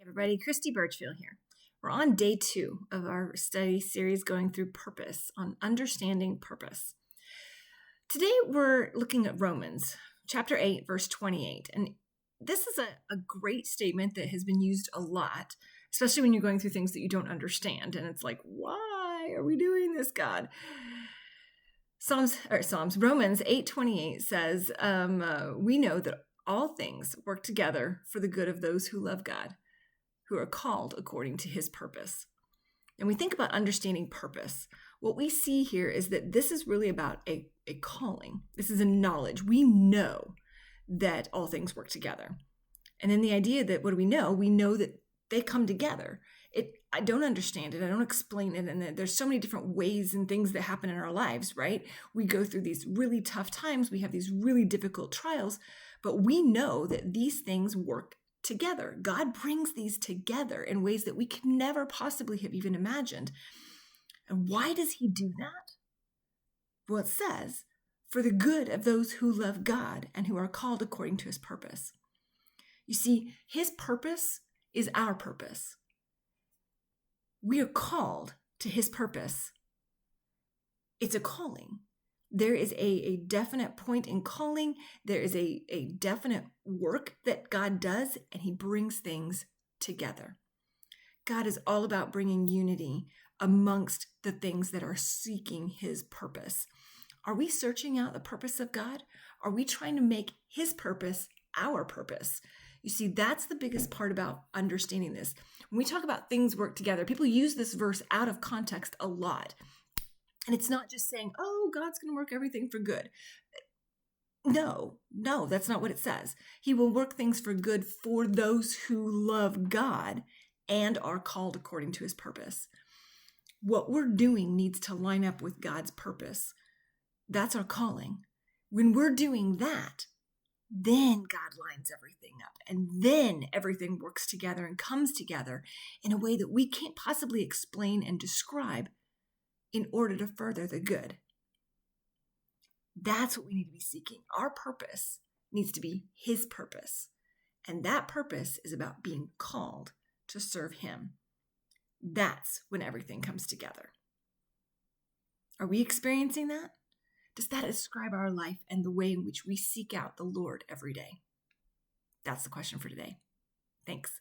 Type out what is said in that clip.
Everybody, Christy Birchfield here. We're on day 2 of our study series going through purpose, on understanding purpose. Today we're looking at Romans chapter 8, verse 28. And this is a great statement that has been used a lot, especially when you're going through things that you don't understand. And it's like, why are we doing this, God? Romans 8:28 says, we know that all things work together for the good of those who love God, who are called according to his purpose. And we think about understanding purpose. What we see here is that this is really about a calling. This is a knowledge. We know that all things work together. And then the idea that what do we know? We know that they come together. I don't understand it. I don't explain it. And there's so many different ways and things that happen in our lives, right? We go through these really tough times. We have these really difficult trials, but we know that these things work together. God brings these together in ways that we could never possibly have even imagined. And why does he do that? Well, it says, for the good of those who love God and who are called according to his purpose. You see, his purpose is our purpose. We are called to his purpose. It's a calling. There is a definite point in calling. There is a definite work that God does, and he brings things together. God is all about bringing unity amongst the things that are seeking his purpose. Are we searching out the purpose of God? Are we trying to make his purpose our purpose? You see, that's the biggest part about understanding this. When we talk about things work together, people use this verse out of context a lot. And it's not just saying, oh, God's going to work everything for good. No, that's not what it says. He will work things for good for those who love God and are called according to his purpose. What we're doing needs to line up with God's purpose. That's our calling. When we're doing that, then God lines everything up, and then everything works together and comes together in a way that we can't possibly explain and describe in order to further the good. That's what we need to be seeking. Our purpose needs to be his purpose, and that purpose is about being called to serve him. That's when everything comes together. Are we experiencing that? Does that describe our life and the way in which we seek out the Lord every day? That's the question for today. Thanks.